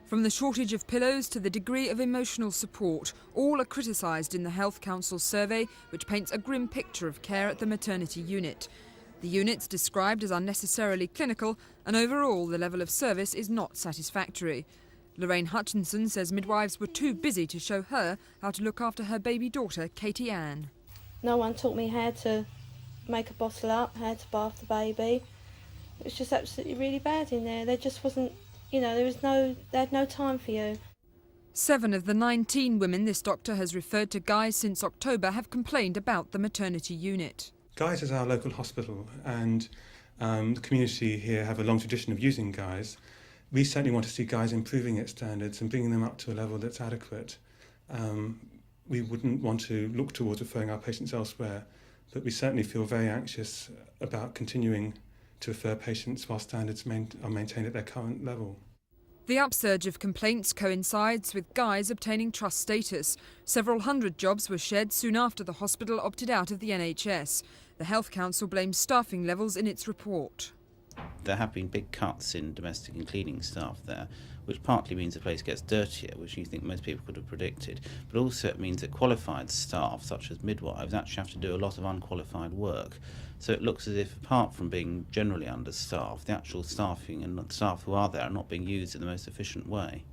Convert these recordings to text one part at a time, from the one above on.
From the shortage of pillows to the degree of emotional support, all are criticised in the Health Council's survey, which paints a grim picture of care at the maternity unit. The unit's described as unnecessarily clinical, and overall the level of service is not satisfactory. Lorraine Hutchinson says midwives were too busy to show her how to look after her baby daughter, Katie Ann. No one taught me how to make a bottle up, how to bath the baby. It was just absolutely really bad in there. There just wasn't, they had no time for you. 7 of the 19 women this doctor has referred to Guy's since October have complained about the maternity unit. Guy's is our local hospital, and the community here have a long tradition of using Guy's. We certainly want to see Guy's improving its standards and bringing them up to a level that's adequate. We wouldn't want to look towards referring our patients elsewhere, but we certainly feel very anxious about continuing to refer patients while standards are maintained at their current level. The upsurge of complaints coincides with Guy's obtaining trust status. Several hundred jobs were shed soon after the hospital opted out of the NHS. The Health Council blames staffing levels in its report. There have been big cuts in domestic and cleaning staff there, which partly means the place gets dirtier, which you think most people could have predicted, but also it means that qualified staff, such as midwives, actually have to do a lot of unqualified work. So it looks as if, apart from being generally understaffed, the actual staffing and staff who are there are not being used in the most efficient way.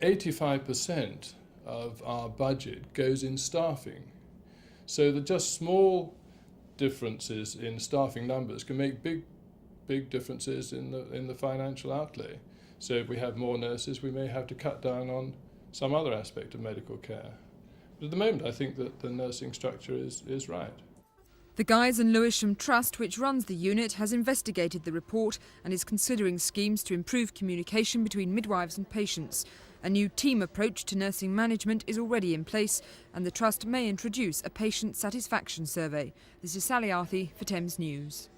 85% of our budget goes in staffing. So the just small differences in staffing numbers can make big differences in the financial outlay. So if we have more nurses, we may have to cut down on some other aspect of medical care. But at the moment, I think that the nursing structure is right. The Guy's and Lewisham Trust, which runs the unit, has investigated the report and is considering schemes to improve communication between midwives and patients. A new team approach to nursing management is already in place, and the Trust may introduce a patient satisfaction survey. This is Sally Arthey for Thames News.